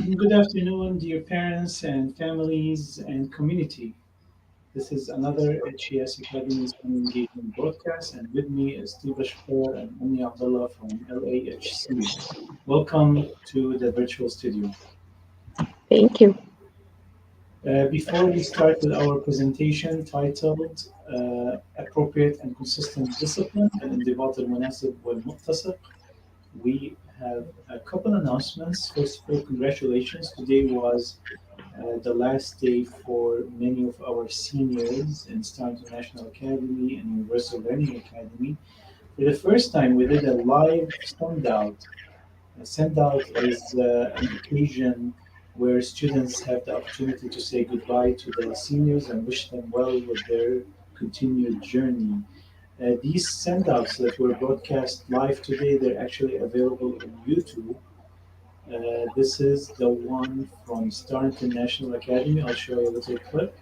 Good afternoon, dear parents and families and community. This is another HES Academy Student Engagement broadcast, and with me is Steve Ashfar and Umi Abdullah from LAHC. Welcome to the virtual studio. Thank you. Before we start with our presentation titled Appropriate and Consistent Discipline الانضباط المناسب والمتسق, we have a couple announcements. First of all, congratulations. Today was the last day for many of our seniors in Star International Academy and Universal Learning Academy. For the first time, we did a live send out. A send out is an occasion where students have the opportunity to say goodbye to the seniors and wish them well with their continued journey. These send outs that were broadcast live today, they're actually available on YouTube. This is the one from Star International Academy. I'll show you a little clip.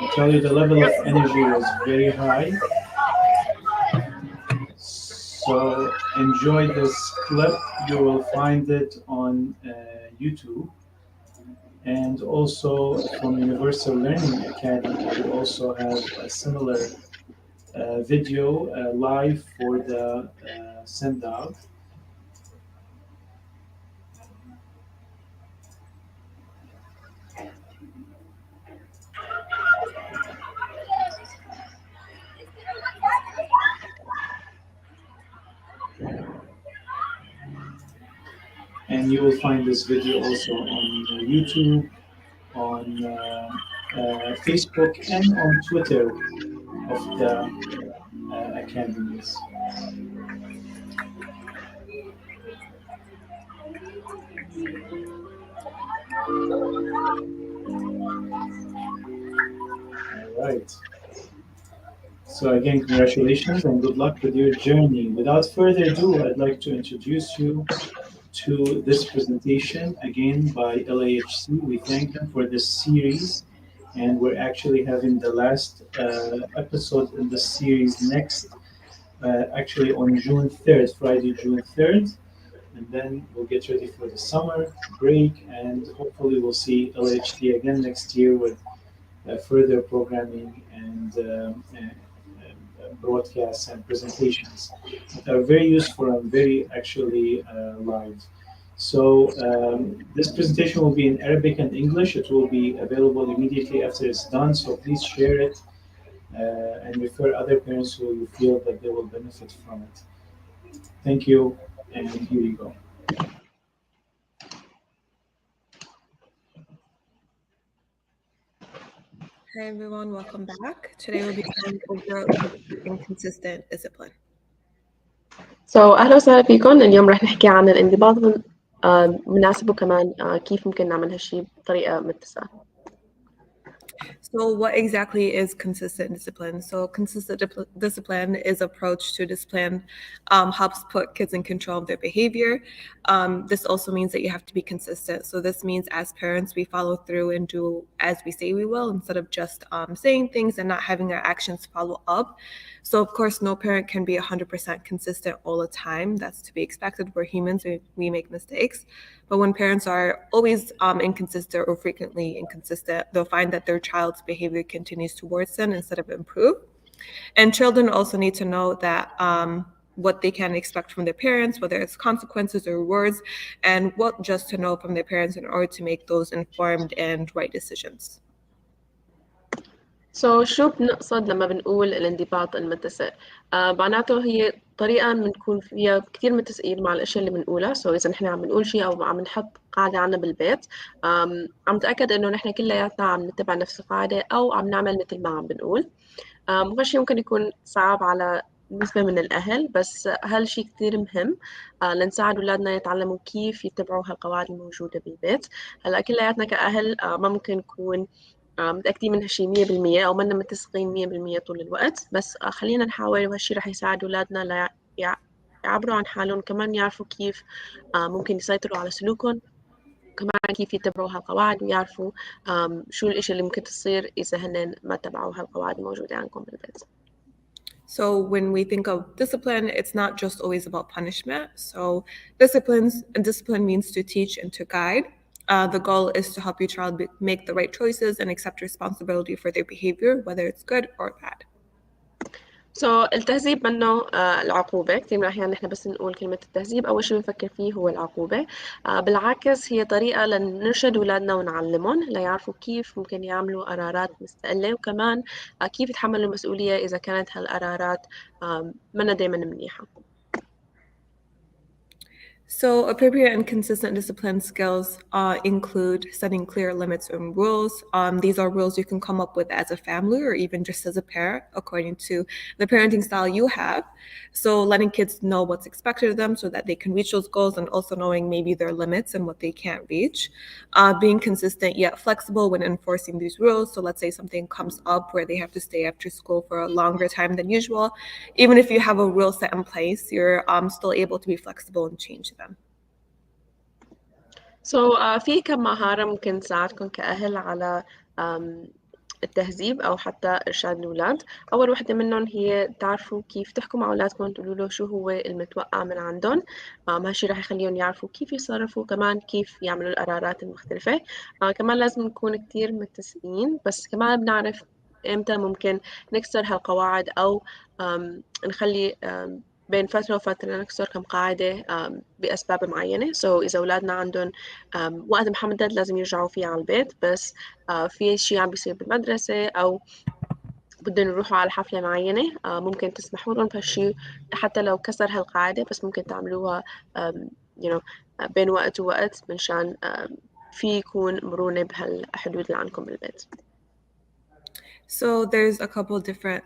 I tell you, the level of energy was very high. So enjoy this clip. You will find it on YouTube. And also from Universal Learning Academy, we also have a similar video live for the send out. And you will find this video also on YouTube, on Facebook, and on Twitter of the academies. All right. So again, congratulations and good luck with your journey. Without further ado, I'd like to introduce you to this presentation again by LAHC. We thank them for this series, and we're actually having the last episode in the series next, actually on June 3rd, Friday, June 3rd. And then we'll get ready for the summer break, and hopefully we'll see LHT again next year with further programming and broadcasts and presentations that are very useful and very actually live. So this presentation will be in Arabic and English. It will be available immediately after it's done. So please share it and refer other parents who you feel that they will benefit from it. Thank you, and here you go. Hi everyone, welcome back. Today we'll be going over inconsistent discipline. أهلا وسهلا فيكم. اليوم رح نحكي عن الانضباط المناسب وكمان كيف ممكن نعمل هالشي بطريقة متسقة. So what exactly is consistent discipline? So consistent discipline is approach to discipline helps put kids in control of their behavior. This also means that you have to be consistent. So this means as parents, we follow through and do as we say we will instead of just saying things and not having our actions follow up. So of course, no parent can be 100% consistent all the time. That's to be expected. We're humans, we make mistakes. But when parents are always inconsistent or frequently inconsistent, they'll find that their child's behavior continues to worsen instead of improve. And children also need to know that what they can expect from their parents, whether it's consequences or rewards, and what just to know from their parents in order to make those informed and right decisions. So شو بنقصد لما بنقول الانضباط المتسق؟ معناته هي طريقة بنكون فيها كتير متسقين مع الأشياء اللي بنقولها. So إذا نحن عم نقول شيء أو عم نحط قاعدة عنا بالبيت، عم نتأكد إنه نحن كلياتنا عم نتبع نفس القاعدة أو عم نعمل مثل ما عم بنقول. هالشي ممكن يكون صعب على نسبة من الأهل، بس هالشي كتير مهم لنساعد أولادنا يتعلموا كيف يتبعوا هالقواعد الموجودة بالبيت. هلا كلياتنا كأهل ما ممكن نكون متأكدين من هالشي 100% أو منا متسقين 100% طول الوقت، بس خلينا نحاول، وهالشي رح يساعد أولادنا يعبروا عن حالهم، كمان يعرفوا كيف ممكن يسيطروا على سلوكهم كمان كيف يتبعوا هالقواعد ويعرفوا شو الإشي اللي ممكن تصير إذا هن ما تبعوا هالقواعد الموجودة عندكم بالبيت. So when we think of discipline, it's not just always about punishment. So discipline means to teach and to guide. The goal is to help your child make the right choices and accept responsibility for their behavior, whether it's good or bad. التهذيب منه العقوبة. كثير من الأحيان نحن بس نقول كلمة التهذيب أول شيء بنفكر فيه هو العقوبة. بالعكس هي طريقة لنرشد أولادنا ونعلمهم ليعرفوا كيف ممكن يعملوا قرارات مستقلة، وكمان كيف يتحملوا المسؤولية إذا كانت هالقرارات منا دايما منيحة. So appropriate and consistent discipline skills include setting clear limits and rules. These are rules you can come up with as a family or even just as a parent according to the parenting style you have. So letting kids know what's expected of them so that they can reach those goals, and also knowing maybe their limits and what they can't reach. Being consistent yet flexible when enforcing these rules. So let's say something comes up where they have to stay after school for a longer time than usual. Even if you have a rule set in place, you're still able to be flexible and change them. في كم مهارة ممكن تساعدكم كأهل على التهذيب أو حتى إرشاد الأولاد. أول وحدة منهم هي تعرفوا كيف تحكوا مع أولادكم، تقولوا له شو هو المتوقع من عندهم. هالشي رح يخليهم يعرفوا كيف يتصرفوا، كمان كيف يعملوا القرارات المختلفة. كمان لازم نكون كتير متسقين، بس كمان بنعرف إمتى ممكن نكسر هالقواعد أو نخلي بين فترة وفترة نكسر كم قاعدة بأسباب معينة. إذا أولادنا عندهم وقت محدد لازم يرجعوا فيه على البيت، بس في شيء عم بيصير بالمدرسة أو بدهم يروحوا على حفلة معينة، ممكن تسمحوا لهم بهالشيء حتى لو كسر هالقاعدة، بس ممكن تعملوها بين وقت ووقت منشان في يكون مرونة بهالحدود اللي عندكم بالبيت. So there's a couple different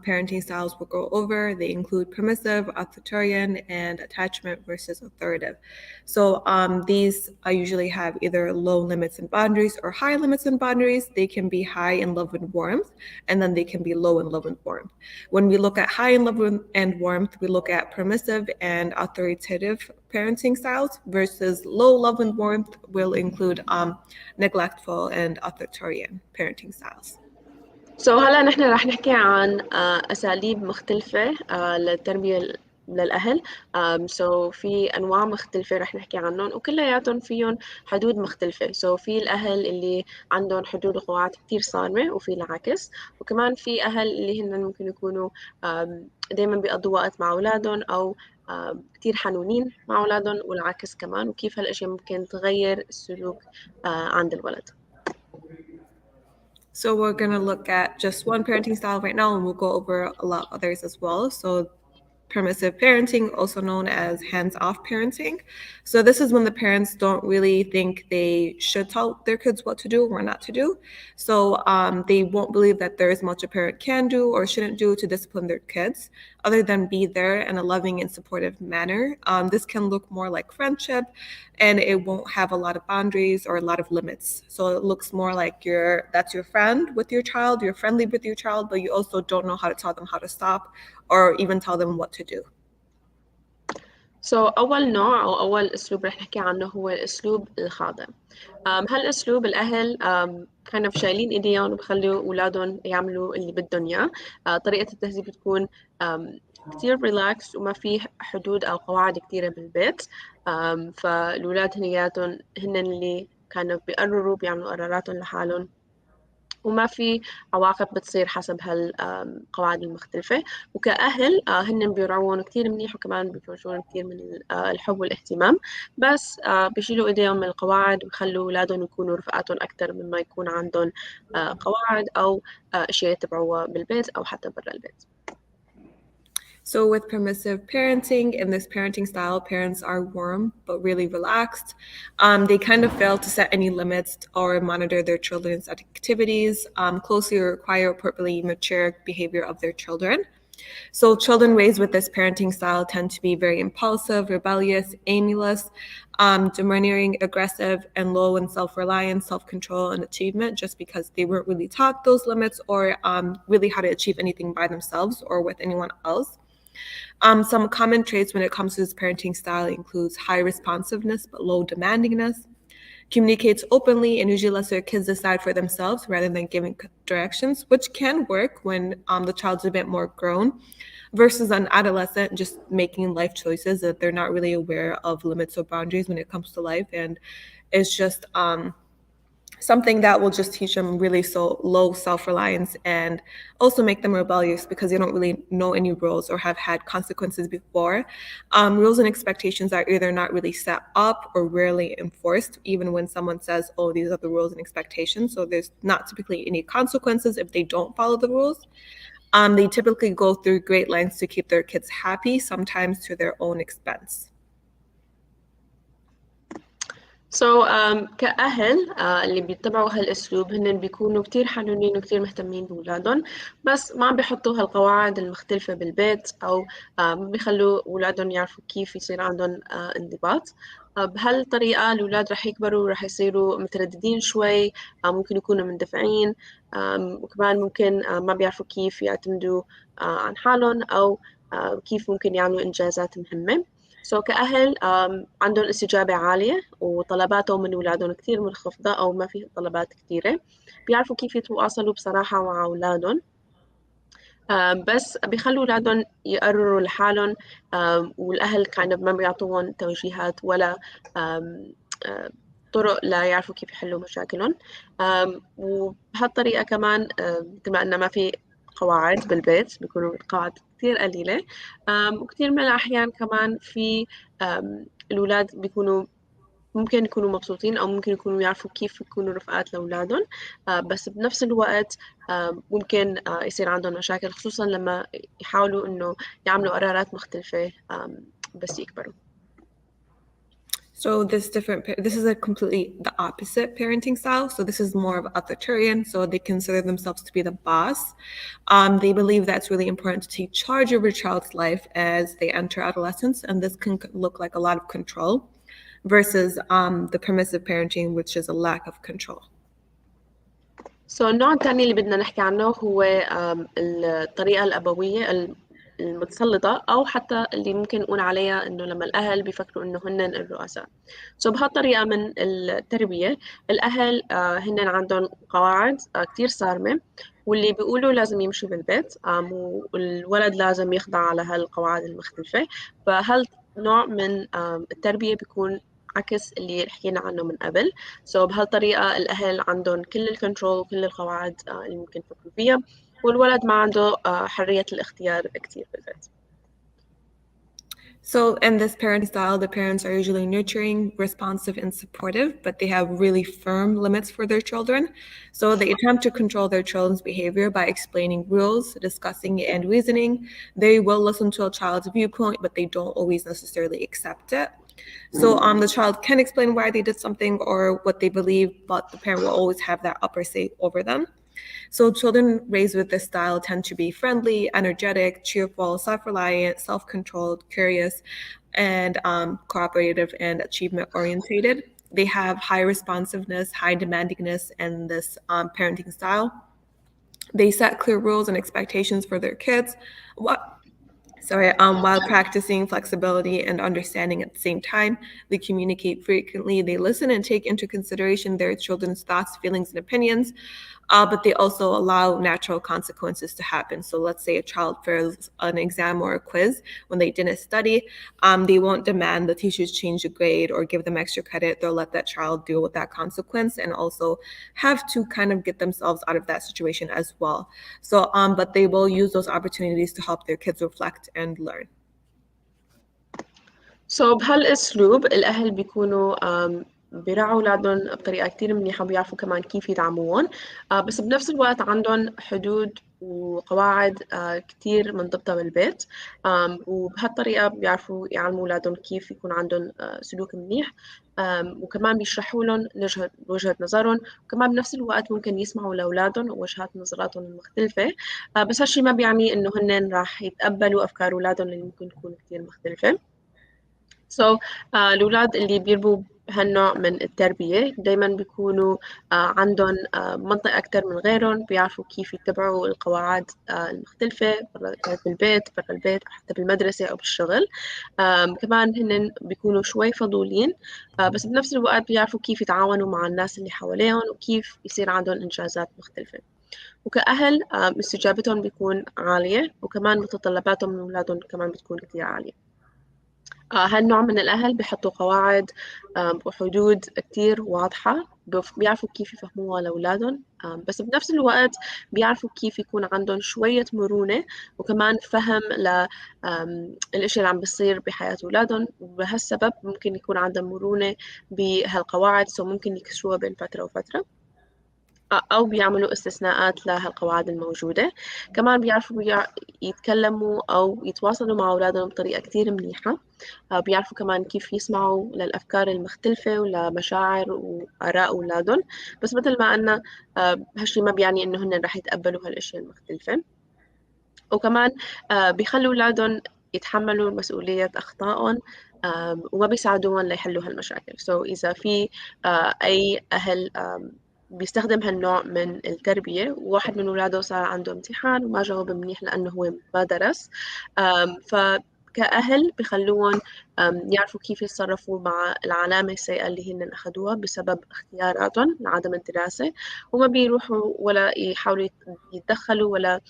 parenting styles we'll go over. They include permissive, authoritarian, and attachment versus authoritative. So these usually have either low limits and boundaries or high limits and boundaries. They can be high in love and warmth, and then they can be low in love and warmth. When we look at high in love and warmth, we look at permissive and authoritative parenting styles, versus low love and warmth will include neglectful and authoritarian parenting styles. هلا نحن رح نحكي عن أساليب مختلفة للتربية للأهل. في أنواع مختلفة رح نحكي عنهم وكلياتهم فيهم حدود مختلفة. في الأهل اللي عندهم حدود وقواعد كتير صارمة، وفي العكس، وكمان في أهل اللي هن ممكن يكونوا دايما بيقضوا وقت مع أولادهم أو كتير حنونين مع أولادهم، والعكس كمان، وكيف هالأشياء ممكن تغير السلوك عند الولد. So we're going to look at just one parenting style right now, and we'll go over a lot of others as well. So permissive parenting, also known as hands-off parenting. So this is when the parents don't really think they should tell their kids what to do or not to do. So they won't believe that there is much a parent can do or shouldn't do to discipline their kids, other than be there in a loving and supportive manner. This can look more like friendship, and it won't have a lot of boundaries or a lot of limits. So it looks more like that's your friend with your child, you're friendly with your child, but you also don't know how to tell them how to stop or even tell them what to do. أول نوع أو أول أسلوب رح نحكي عنه هو الأسلوب الخاضع. هالأسلوب الأهل kind of شايلين إيديهم وبخلوا أولادهم يعملوا اللي بدهم إياه. طريقة التهذيب بتكون كتير ريلاكس وما فيه حدود أو قواعد كتيرة بالبيت. فالأولاد هن اللي كانوا بيقرروا بيعملوا قراراتهم لحالهم، وما في عواقب بتصير حسب هالقواعد المختلفة. وكأهل هن بيرعون كتير منيح، وكمان بيفرجون كتير من الحب والاهتمام، بس بيشيلوا إيديهم من القواعد ويخلوا أولادهم يكونوا رفقاتهم أكتر مما يكون عندهم قواعد أو أشياء يتبعوها بالبيت أو حتى برا البيت. So with permissive parenting, in this parenting style, parents are warm but really relaxed. They kind of fail to set any limits or monitor their children's activities, closely require appropriately mature behavior of their children. So children raised with this parenting style tend to be very impulsive, rebellious, aimless, domineering, aggressive, and low in self-reliance, self-control, and achievement, just because they weren't really taught those limits or really how to achieve anything by themselves or with anyone else. Some common traits when it comes to this parenting style includes high responsiveness but low demandingness, communicates openly, and usually lets their kids decide for themselves rather than giving directions, which can work when the child's a bit more grown, versus an adolescent just making life choices that they're not really aware of limits or boundaries when it comes to life. And it's just something that will just teach them really so low self-reliance and also make them rebellious because they don't really know any rules or have had consequences before. Rules and expectations are either not really set up or rarely enforced, even when someone says, oh, these are the rules and expectations. So there's not typically any consequences if they don't follow the rules. They typically go through great lengths to keep their kids happy, sometimes to their own expense. كأهل اللي بيتبعوا هالأسلوب هن بيكونوا كتير حنونين وكتير مهتمين بأولادهم، بس ما بيحطوا هالقواعد المختلفة بالبيت أو بيخلوا أولادهم يعرفوا كيف يصير عندهم انضباط. بهالطريقة الأولاد رح يكبروا ورح يصيروا مترددين شوي، ممكن يكونوا مندفعين، وكمان ممكن ما بيعرفوا كيف يعتمدوا عن حالهم أو كيف ممكن يعملوا إنجازات مهمة. كأهل عندهم استجابة عالية وطلباتهم من أولادهم كتير منخفضة أو ما في طلبات كتيرة، بيعرفوا كيف يتواصلوا بصراحة مع أولادهم، بس بيخلوا أولادهم يقرروا لحالهم، والأهل ما بيعطوهم توجيهات ولا طرق لا يعرفوا كيف يحلوا مشاكلهم. وبهالطريقة كمان مثل ما قلنا ما في قواعد بالبيت، بيكونوا القواعد كتير قليلة، وكتير من الأحيان كمان في الأولاد بيكونوا ممكن يكونوا مبسوطين أو ممكن يكونوا يعرفوا كيف يكونوا رفقات لأولادهم، بس بنفس الوقت ممكن يصير عندهم مشاكل، خصوصا لما يحاولوا إنه يعملوا قرارات مختلفة بس يكبروا. So this is a completely the opposite parenting style. So this is more of authoritarian. So they consider themselves to be the boss. They believe that's really important to take charge of your child's life as they enter adolescence. And this can look like a lot of control versus the permissive parenting, which is a lack of control. النوع الثاني اللي بدنا نحكي عنه هو الطريقة الأبوية المتسلطة، أو حتى اللي ممكن نقول عليها إنه لما الأهل بيفكروا إنه هن الرؤساء. بهالطريقة من التربية الأهل هن عندهم قواعد كتير صارمة، واللي بيقولوا لازم يمشي بالبيت، والولد لازم يخضع على هالقواعد المختلفة. فهالنوع من التربية بيكون عكس اللي حكينا عنه من قبل. بهالطريقة الأهل عندهم كل الكنترول وكل القواعد اللي ممكن يفكروا فيها، والولد ما عنده حرية الاختيار كتير بالبيت. So in this parenting style, the parents are usually nurturing, responsive, and supportive, but they have really firm limits for their children. So they attempt to control their children's behavior by explaining rules, discussing and reasoning. They will listen to a child's viewpoint, but they don't always necessarily accept it. So the child can explain why they did something or what they believe, but the parent will always have that upper say over them. So children raised with this style tend to be friendly, energetic, cheerful, self-reliant, self-controlled, curious, and cooperative and achievement-oriented. They have high responsiveness, high demandingness in this parenting style. They set clear rules and expectations for their kids, while practicing flexibility and understanding at the same time. They communicate frequently. They listen and take into consideration their children's thoughts, feelings, and opinions, but they also allow natural consequences to happen. So let's say a child fails an exam or a quiz when they didn't study. They won't demand the teachers change the grade or give them extra credit. They'll let that child deal with that consequence and also have to kind of get themselves out of that situation as well. So, but they will use those opportunities to help their kids reflect and learn. بهالأسلوب الأهل بيكونوا بيراعوا أولادهم بطريقة كتير منيحة وبيعرفوا كمان كيف يدعموهم، بس بنفس الوقت عندهم حدود وقواعد كتير منضبطة بالبيت، وبهالطريقة بيعرفوا يعلموا أولادهم كيف يكون عندهم سلوك منيح، وكمان بيشرحوا لهم وجهة نظرهم، وكمان بنفس الوقت ممكن يسمعوا لأولادهم ووجهات نظراتهم المختلفة، بس هالشي ما بيعني إنه هن راح يتقبلوا أفكار أولادهم اللي ممكن تكون كتير مختلفة. الأولاد اللي بيربوا هالنوع من التربية دايما بيكونوا عندهم منطق أكتر من غيرهم، بيعرفوا كيف يتبعوا القواعد المختلفة كانت بالبيت برا البيت أو حتى بالمدرسة أو بالشغل. كمان هن بيكونوا شوي فضولين، بس بنفس الوقت بيعرفوا كيف يتعاونوا مع الناس اللي حواليهم وكيف يصير عندهم إنجازات مختلفة. وكأهل استجابتهم بيكون عالية، وكمان متطلباتهم من أولادهم كمان بتكون كتير عالية. هالنوع من الأهل بيحطوا قواعد وحدود كتير واضحة، بيعرفوا كيف يفهموها لأولادهم، بس بنفس الوقت بيعرفوا كيف يكون عندهم شوية مرونة وكمان فهم للإشي اللي عم بيصير بحياة أولادهم، وبهالسبب ممكن يكون عندهم مرونة بهالقواعد، ممكن يكسروها بين فترة وفترة أو بيعملوا استثناءات لهالقواعد الموجودة. كمان بيعرفوا يتكلموا أو يتواصلوا مع أولادهم بطريقة كتير منيحة. بيعرفوا كمان كيف يسمعوا للأفكار المختلفة ولمشاعر وآراء أولادهم، بس مثل ما قلنا هالشي ما بيعني إنه هن رح يتقبلوا هالأشياء المختلفة. وكمان بيخلوا أولادهم يتحملوا مسؤولية أخطائهم وما بيساعدوهم ليحلوا هالمشاكل. إذا في أي أهل بيستخدم هالنوع من التربية وواحد من أولاده صار عنده امتحان وما جاوب منيح لأنه هو ما درس، فكأهل بخلوهم يعرفوا كيف يتصرفوا مع العلامة السيئة اللي هن أخذوها بسبب اختياراتهم لعدم الدراسة، وما بيروحوا ولا يحاولوا يتدخلوا ولا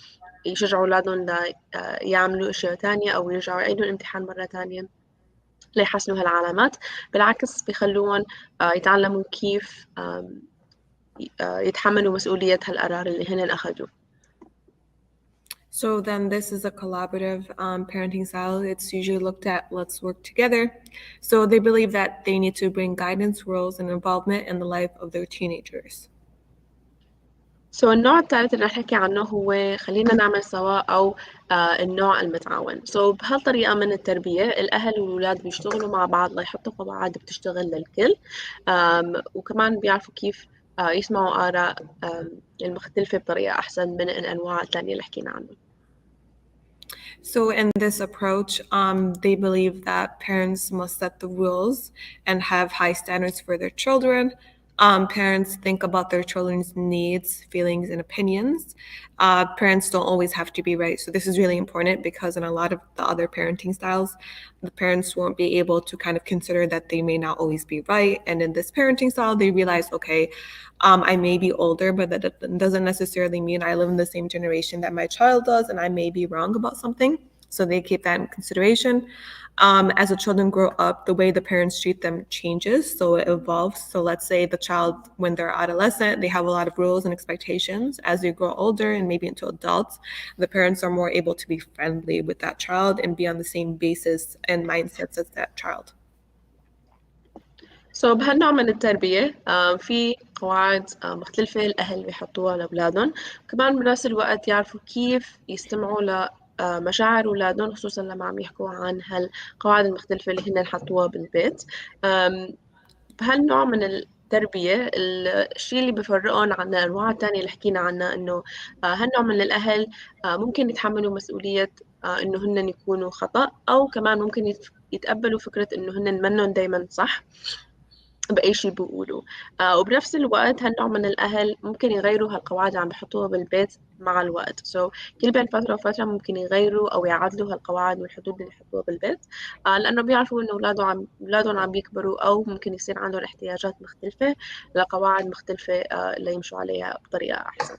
يشجعوا أولادهم يعملوا أشياء تانية أو يرجعوا يعيدوا الامتحان مرة تانية ليحسنوا هالعلامات. بالعكس بيخلوهم يتعلموا كيف يتحملوا مسؤولية هالقرار اللي هن أخذوه. So then this is a collaborative parenting style. It's usually looked at, let's work together. So they believe that they need to bring guidance, rules, and involvement in the life of their teenagers. النوع الثالث اللي رح نحكي عنه هو خلينا نعمل سوا أو النوع المتعاون. بهالطريقة من التربية الأهل والأولاد بيشتغلوا مع بعض ليحطوا قواعد بتشتغل للكل، وكمان بيعرفوا كيف يسمعوا آراء المختلفة بطريقة أحسن من الأنواع الثانية اللي حكينا عنها. So in this approach, they believe that parents must set the rules and have high standards for their children. Parents think about their children's needs, feelings, and opinions. Parents don't always have to be right. So this is really important because in a lot of the other parenting styles, the parents won't be able to kind of consider that they may not always be right. And in this parenting style, they realize, okay, I may be older, but that doesn't necessarily mean I live in the same generation that my child does, and I may be wrong about something. So they keep that in consideration. As the children grow up, the way the parents treat them changes, so it evolves. So let's say the child, when they're adolescent, they have a lot of rules and expectations. As they grow older and maybe into adults, the parents are more able to be friendly with that child and be on the same basis and mindsets as that child. بهالنوع من التربية في قواعد مختلفة الأهل بيحطوها لأولادهم، كمان بنفس الوقت يعرفوا كيف يستمعوا لمشاعر أولادهم، خصوصا لما عم يحكوا عن هالقواعد المختلفة اللي هن حطوها بالبيت. بهالنوع من التربية الشيء اللي بفرقهم عن الأنواع التانية اللي حكينا عنها إنه هالنوع من الأهل ممكن يتحملوا مسؤولية إنه هن يكونوا خطأ، أو كمان ممكن يتقبلوا فكرة إنه هن منهم دايما صح بأي شيء بيقولوا. وبنفس الوقت هالنوع من الأهل ممكن يغيروا هالقواعد اللي عم بحطوها بالبيت مع الوقت. كل بين فترة وفترة ممكن يغيروا أو يعدلوا هالقواعد والحدود اللي يحطوها بالبيت، لأنه بيعرفوا إنه أولادهم عم بيكبروا أو ممكن يصير عندهم احتياجات مختلفة لقواعد مختلفة ليمشوا عليها بطريقة أحسن.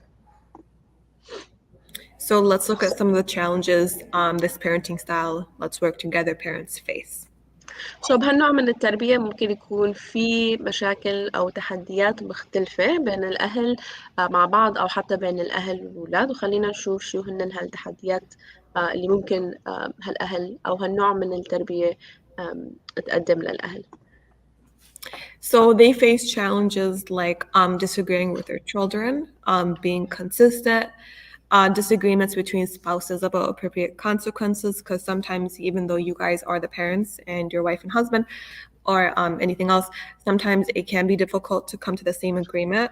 So let's look at some of the challenges this parenting style, let's work together, parents face. بهالنوع من التربية ممكن يكون في مشاكل أو تحديات مختلفة بين الأهل مع بعض أو حتى بين الأهل والأولاد، وخلينا نشوف شو هن هالتحديات اللي ممكن هالأهل أو هالنوع من التربية تقدم للأهل. So they face challenges like disagreeing with their children, being consistent, disagreements between spouses about appropriate consequences, because sometimes even though you guys are the parents and your wife and husband or anything else, sometimes it can be difficult to come to the same agreement,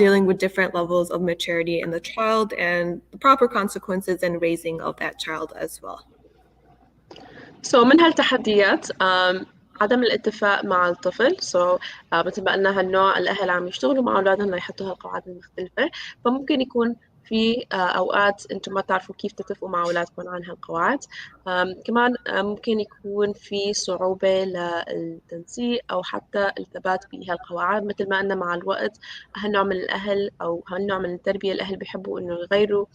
dealing with different levels of maturity in the child and the proper consequences and raising of that child as well. من هالتحديات عدم الاتفاق مع الطفل. مثل ما قلنا هالنوع الأهل عم يشتغلوا مع أولادهم ليحطوا هالقواعد المختلفة، فممكن يكون في أوقات أنتم ما تعرفوا كيف تتفقوا مع أولادكم عن هالقواعد. كمان ممكن يكون في صعوبة للتنسيق أو حتى الثبات بهالقواعد. مثل ما قلنا مع الوقت هالنوع من الأهل أو هالنوع من التربية الأهل بيحبوا إنه يغيروا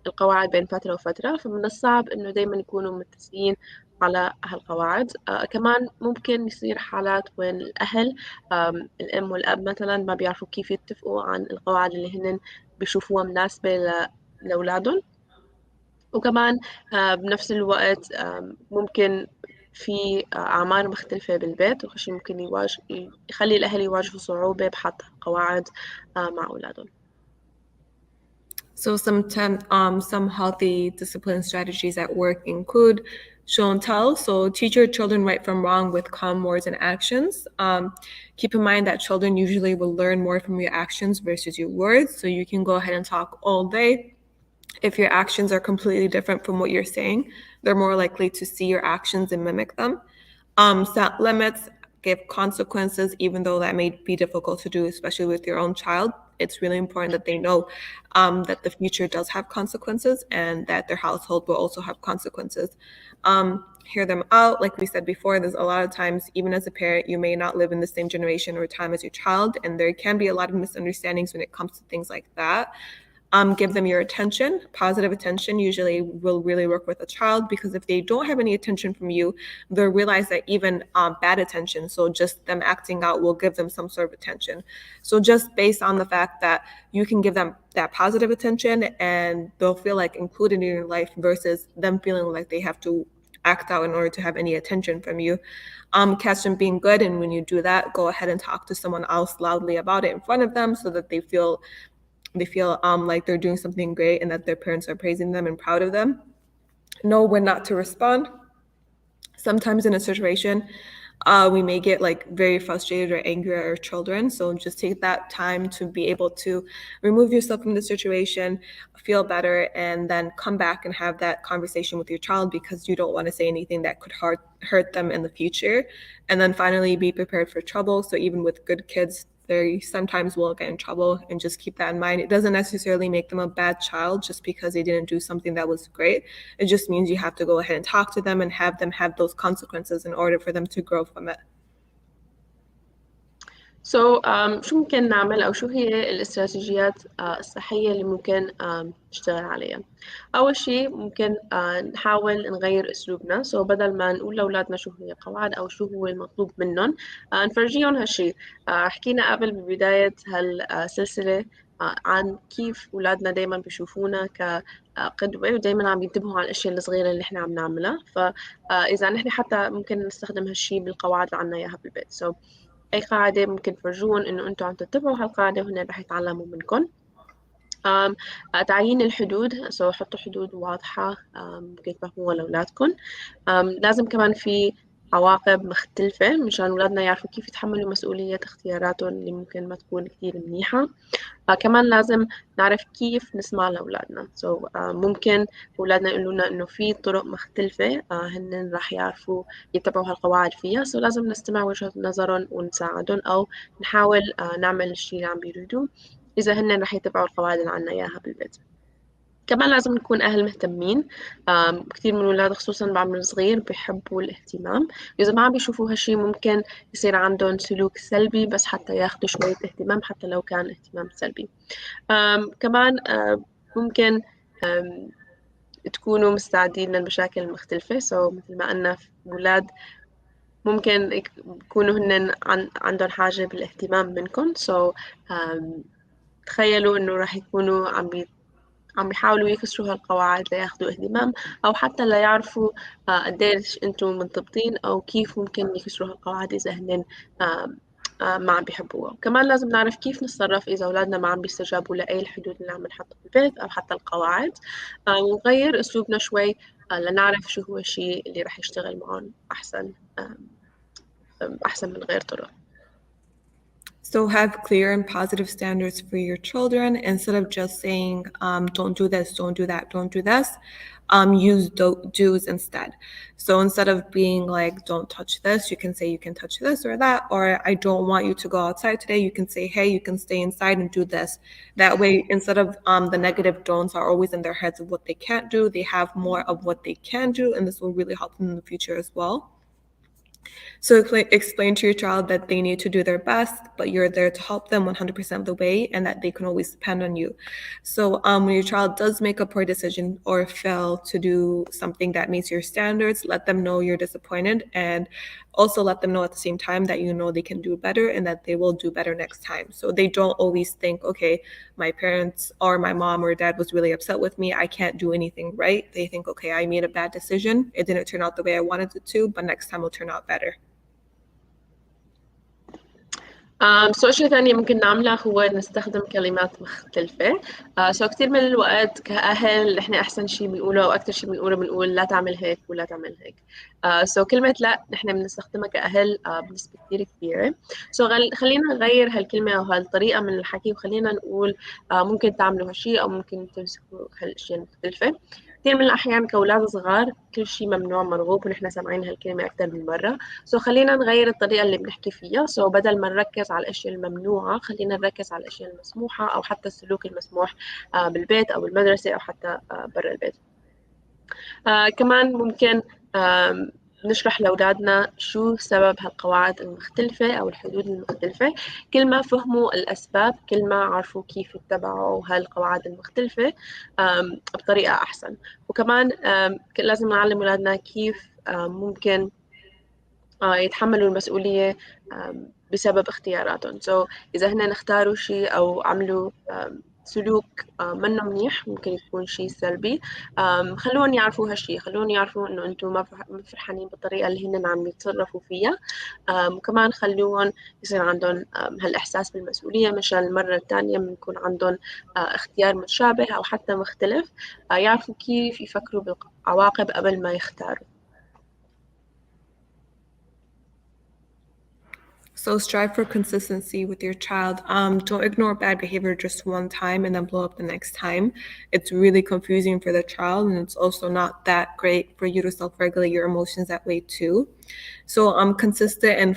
القواعد بين فترة وفترة، فمن الصعب إنه دايما يكونوا متفقين على هالقواعد. كمان ممكن يصير حالات وين الأهل الأم والأب مثلا ما بيعرفوا كيف يتفقوا عن القواعد اللي هن بيشوفوها مناسبة لأولادهم. وكمان بنفس الوقت ممكن في أعمار مختلفة بالبيت، وهالشي ممكن يخلي الأهل يواجهوا صعوبة بحط قواعد مع أولادهم. So some healthy discipline strategies at work include show and tell. So teach your children right from wrong with calm words and actions. Keep in mind that children usually will learn more from your actions versus your words. So you can go ahead and talk all day. If your actions are completely different from what you're saying, they're more likely to see your actions and mimic them. Set limits, give consequences, even though that may be difficult to do, especially with your own child. It's really important that they know that the future does have consequences and that their household will also have consequences. Hear them out. Like we said before, there's a lot of times, even as a parent, you may not live in the same generation or time as your child, and there can be a lot of misunderstandings when it comes to things like that. Give them your attention. Positive attention usually will really work with a child, because if they don't have any attention from you, they'll realize that even bad attention, so just them acting out, will give them some sort of attention. So just based on the fact that you can give them that positive attention and they'll feel like included in your life versus them feeling like they have to act out in order to have any attention from you. Catch them being good, and when you do that, go ahead and talk to someone else loudly about it in front of them so that they feel like they're doing something great and that their parents are praising them and proud of them. Know when not to respond. Sometimes in a situation, we may get like very frustrated or angry at our children. So just take that time to be able to remove yourself from the situation, feel better, and then come back and have that conversation with your child, because you don't want to say anything that could hurt them in the future. And then finally, be prepared for trouble. So even with good kids, they sometimes will get in trouble, and just keep that in mind. It doesn't necessarily make them a bad child just because they didn't do something that was great. It just means you have to go ahead and talk to them and have them have those consequences in order for them to grow from it. شو ممكن نعمل أو شو هي الاستراتيجيات الصحية اللي ممكن نشتغل عليها؟ أول شيء ممكن نحاول نغير أسلوبنا. بدل ما نقول لأولادنا شو هي قواعد أو شو هو المطلوب منهم، نفرجيهم هالشيء. حكينا قبل ببداية هالسلسلة عن كيف أولادنا دايما بيشوفونا كقدوة، ودايما عم ينتبهوا على الأشياء الصغيرة اللي إحنا عم نعملها. فإذا نحن حتى ممكن نستخدم هالشيء بالقواعد اللي عنا إياها بالبيت. أي قاعدة ممكن تفرجون إنه أنتوا عم تتبعوا هالقاعدة وهن رح يتعلموا منكم. تعيين الحدود. حطوا حدود واضحة ممكن تفهموها لأولادكم. لازم كمان في عواقب مختلفة مشان أولادنا يعرفوا كيف يتحملوا مسؤولية اختياراتهم اللي ممكن ما تكون كتير منيحة. كمان لازم نعرف كيف نسمع لأولادنا. ممكن أولادنا يقولوا لنا إنه في طرق مختلفة هن رح يعرفوا يتبعوا هالقواعد فيها. لازم نستمع وجهة نظرهم ونساعدهم، أو نحاول نعمل الشيء اللي عم بيريدوه إذا هن رح يتبعوا القواعد اللي عنا إياها بالبيت. كمان لازم نكون أهل مهتمين. كثير من الأولاد خصوصا بعمر الصغير بيحبوا الاهتمام. إذا ما عم بيشوفوا هالشي ممكن يصير عندهم سلوك سلبي بس حتى ياخدوا شوية اهتمام، حتى لو كان اهتمام سلبي. كمان ممكن تكونوا مستعدين للمشاكل المختلفة. مثل ما قلنا أولاد ممكن يكونوا هن عندهم حاجة بالاهتمام منكم. تخيلوا إنه راح يكونوا عم يحاولوا يكسروا هالقواعد لياخدوا اهتمام، أو حتى ليعرفوا قديش أنتم منضبطين أو كيف ممكن يكسروا هالقواعد إذا هن ما عم بيحبوها. كمان لازم نعرف كيف نتصرف إذا أولادنا ما عم بيستجابوا لأي الحدود اللي عم نحطها بالبيت أو حتى القواعد، ونغير أسلوبنا شوي لنعرف شو هو الشيء اللي رح يشتغل معهم أحسن من غير طرق. So have clear and positive standards for your children instead of just saying, don't do this, don't do that, don't do this. Use do's instead. So instead of being like, don't touch this, you can say you can touch this or that, or I don't want you to go outside today. You can say, hey, you can stay inside and do this. That way, instead of the negative don'ts are always in their heads of what they can't do, they have more of what they can do, and this will really help them in the future as well. So explain to your child that they need to do their best, but you're there to help them 100% of the way and that they can always depend on you. So when your child does make a poor decision or fail to do something that meets your standards, let them know you're disappointed, and also let them know at the same time that you know they can do better and that they will do better next time. So they don't always think, okay, my parents or my mom or dad was really upset with me, I can't do anything right. They think, okay, I made a bad decision. It didn't turn out the way I wanted it to, but next time will turn out better. سو شيء ثاني ممكن نعمله هو نستخدم كلمات مختلفة. سو كتير من الوقت كأهل إحنا أحسن شيء بنقوله أو أكتر شيء بنقول لا تعمل هيك ولا تعمل هيك. سو كلمة لا نحن بنستخدمها كأهل بنسبة كتير كبيرة. سو خلينا نغير هالكلمة أو هالطريقة من الحكي وخلينا نقول ممكن تعملوا هالشيء أو ممكن تمسكوا هالأشياء المختلفة. كثير من الأحيان كأولاد صغار كل شيء ممنوع مرغوب ونحن سامعين هالكلمة أكثر من مرة. سو خلينا نغير الطريقة اللي بنحكي فيها. سو بدل ما نركز على الأشياء الممنوعة خلينا نركز على الأشياء المسموحة أو حتى السلوك المسموح بالبيت أو بالمدرسة أو حتى برا البيت. كمان ممكن نشرح لأولادنا شو سبب هالقواعد المختلفة أو الحدود المختلفة. كل ما فهموا الأسباب كل ما عرفوا كيف يتبعوا هالقواعد المختلفة بطريقة أحسن. وكمان لازم نعلم أولادنا كيف ممكن يتحملوا المسؤولية بسبب اختياراتهم. إذا هن اختاروا شيء أو عملوا سلوك منه منيح ممكن يكون شيء سلبي، خلوهم يعرفوا هالشيء، خلوهم يعرفوا إنه أنتم ما فرحانين بالطريقة اللي هن عم يتصرفوا فيها. وكمان خلوهم يصير عندهم هالإحساس بالمسؤولية مشان المرة الثانية بنكون عندهم اختيار متشابه أو حتى مختلف، يعرفوا كيف يفكروا بالعواقب قبل ما يختاروا. So strive for consistency with your child. Don't ignore bad behavior just one time and then blow up the next time. It's really confusing for the child, and it's also not that great for you to self-regulate your emotions that way too. So consistent and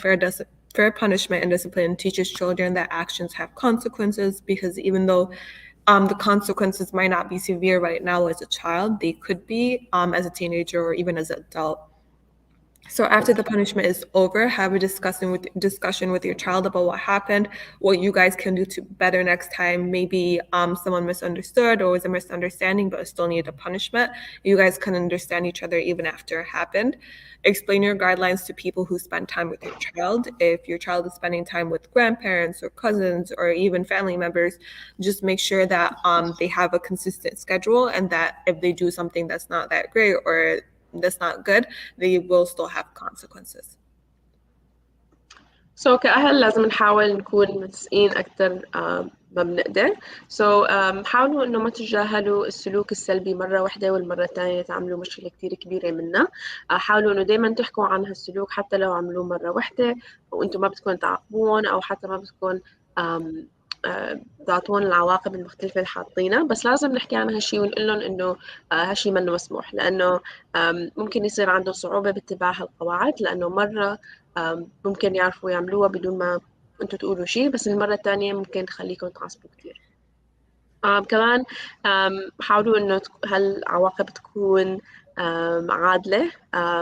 fair punishment and discipline teaches children that actions have consequences, because even though the consequences might not be severe right now as a child, they could be as a teenager or even as an adult. So after the punishment is over, have a discussion with your child about what happened, what you guys can do to better next time. Maybe someone misunderstood or was a misunderstanding, but still needed a punishment. You guys can understand each other even after it happened. Explain your guidelines to people who spend time with your child. If your child is spending time with grandparents or cousins or even family members, just make sure that they have a consistent schedule, and that if they do something that's not that great or that's not good, they will still have consequences. كأهل لازم نحاول نكون متسقين أكتر ما بنقدر. حاولوا إنه ما تتجاهلوا السلوك السلبي مرة واحدة والمرة الثانية تعملوا مشكلة كتير كبيرة منه. حاولوا إنه دايما تحكوا عن هالسلوك حتى لو عملوه مرة واحدة وأنتم ما بدكم تعاقبون أو حتى ما بدكم تعطون العواقب المختلفة اللي حاطينها، بس لازم نحكي عن هالشي ونقول لهم إنه هالشي منه مسموح، لأنه ممكن يصير عندهم صعوبة باتباع هالقواعد، لأنه مرة ممكن يعرفوا يعملوها بدون ما أنتوا تقولوا شيء، بس المرة الثانية ممكن تخليكم تعصبوا كتير. كمان حاولوا إنه هالعواقب تكون عادلة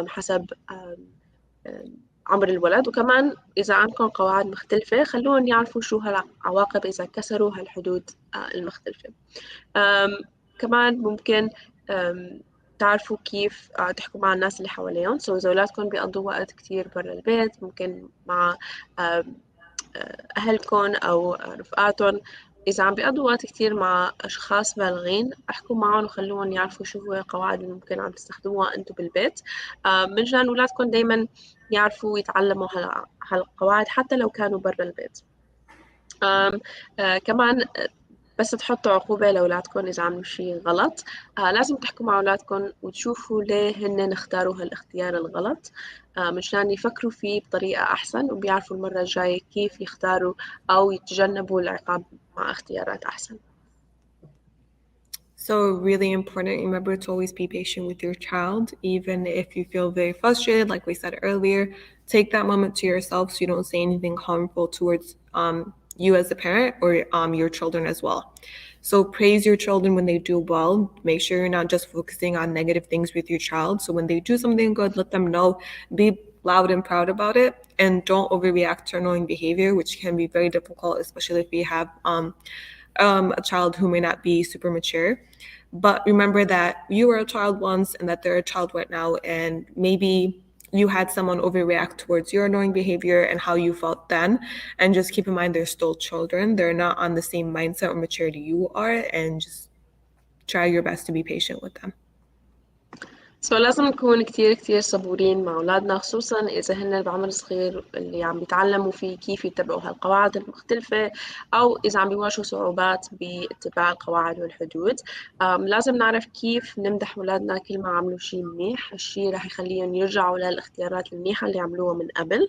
حسب عمر الولد، وكمان إذا عندكم قواعد مختلفة خلوهم يعرفوا شو هالعواقب إذا كسروا هالحدود المختلفة. كمان ممكن تعرفوا كيف تحكوا مع الناس اللي حواليهم. إذا أولادكم بيقضوا وقت كتير برا البيت ممكن مع أهلكم أو رفقاتهم، إذا عم بيقضوا وقت كتير مع أشخاص بالغين احكوا معهم وخلوهم يعرفوا شو هو القواعد اللي ممكن عم تستخدموها أنتوا بالبيت، مشان أولادكم دايما يعرفوا يتعلموا هالقواعد حتى لو كانوا برا البيت. كمان بس تحطوا عقوبة لأولادكم إذا عملوا شيء غلط. لازم تحكوا مع أولادكم وتشوفوا ليه هن اختاروا هالاختيار الغلط، مشان يفكروا فيه بطريقة أحسن وبيعرفوا المرة الجاية كيف يختاروا أو يتجنبوا العقاب مع اختيارات أحسن. So really important, remember to always be patient with your child, even if you feel very frustrated, like we said earlier. Take that moment to yourself so you don't say anything harmful towards you as a parent or your children as well. So praise your children when they do well. Make sure you're not just focusing on negative things with your child. So when they do something good, let them know. Be loud and proud about it, and don't overreact to annoying behavior, which can be very difficult, especially if you have a child who may not be super mature. But remember that you were a child once and that they're a child right now, and maybe you had someone overreact towards your annoying behavior and how you felt then. And just keep in mind they're still children. They're not on the same mindset or maturity you are, and just try your best to be patient with them. لازم نكون كتير صبورين مع أولادنا، خصوصا إذا هن بعمر صغير اللي عم بيتعلموا فيه كيف يتبعوا هالقواعد المختلفة، أو إذا عم بيواجهوا صعوبات باتباع القواعد والحدود. لازم نعرف كيف نمدح أولادنا كل ما عملوا شيء منيح. هالشيء رح يخليهم يرجعوا للاختيارات المنيحة اللي عملوها من قبل.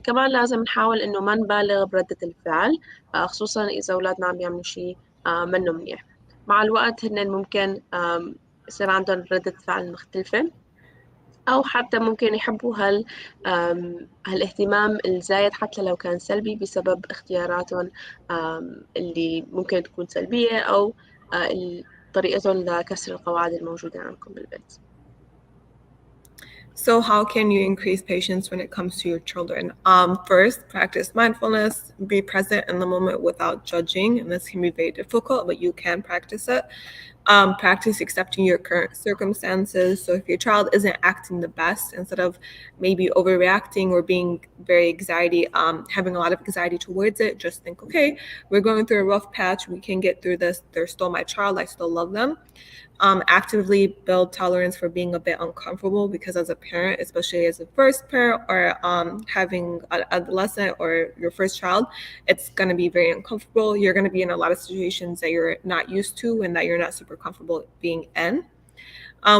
كمان لازم نحاول إنه ما نبالغ بردة الفعل، خصوصا إذا أولادنا عم بيعملوا شيء منه منيح. مع الوقت هن ممكن يصير عندهم ردة فعل مختلفة، أو حتى ممكن يحبوا هالاهتمام الزايد حتى لو كان سلبي بسبب اختياراتهم اللي ممكن تكون سلبية، أو طريقتهم لكسر القواعد الموجودة عندكم بالبيت. So how can you increase patience when it comes to your children? First, practice mindfulness, be present in the moment without judging. And this can be very difficult, but you can practice it. Practice accepting your current circumstances. So if your child isn't acting the best, instead of maybe overreacting or being very having a lot of anxiety towards it, just think, okay, we're going through a rough patch. We can get through this. They're still my child. I still love them. Actively build tolerance for being a bit uncomfortable, because as a parent, especially as a first parent or having an adolescent or your first child, it's going to be very uncomfortable. You're going to be in a lot of situations that you're not used to and that you're not super comfortable being in.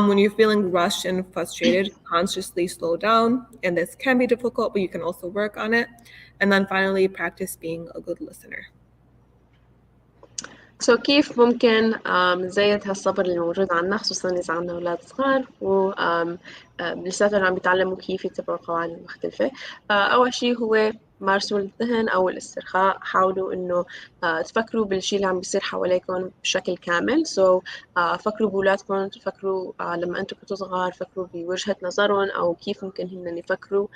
When you're feeling rushed and frustrated, consciously slow down. And this can be difficult, but you can also work on it. And then finally, practice being a good listener. كيف ممكن نزيد هالصبر اللي موجود عنا، خصوصا إذا عنا أولاد صغار و لساتهم عم بيتعلموا كيف يتبعوا القواعد المختلفة. أول شيء هو مارسوا الذهن أو الاسترخاء. حاولوا إنه تفكروا بالشيء اللي عم بيصير حواليكم بشكل كامل. فكروا بأولادكم، فكروا لما أنتم كنتوا صغار، فكروا بوجهة نظرهم أو كيف ممكن هن يفكروا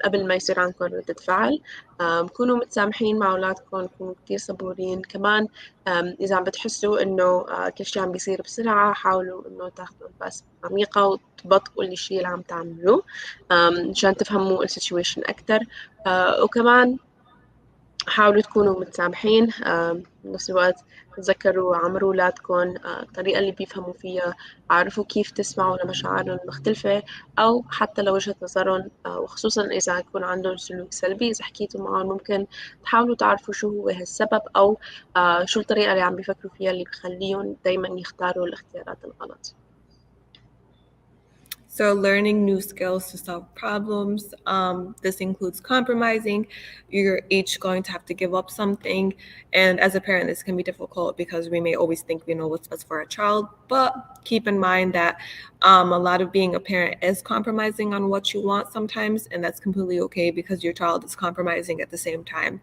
قبل ما يصير عندكم ردة فعل. كونوا متسامحين مع أولادكم، كونوا كتير صبورين. كمان إذا عم بتحسوا إنه كل شيء عم بيصير بسرعة، حاولوا إنه تاخدوا نفس عميقة وتبطئوا الشيء اللي عم تعملوه مشان تفهموا السيتويشن أكتر. وكمان حاولوا تكونوا متسامحين. بنفس الوقت تذكروا عمر أولادكم، الطريقة اللي بيفهموا فيها، عرفوا كيف تسمعوا لمشاعرهم المختلفة أو حتى لوجهة نظرهم. وخصوصا إذا يكون عندهم سلوك سلبي، إذا حكيتوا معهم ممكن تحاولوا تعرفوا شو هو هالسبب، أو شو الطريقة اللي عم بيفكروا فيها اللي بخليهم دايما يختاروا الاختيارات الغلط. So learning new skills to solve problems. This includes compromising. You're each going to have to give up something. And as a parent, this can be difficult because we may always think we know what's best for our child. But keep in mind that a lot of being a parent is compromising on what you want sometimes. And that's completely okay because your child is compromising at the same time.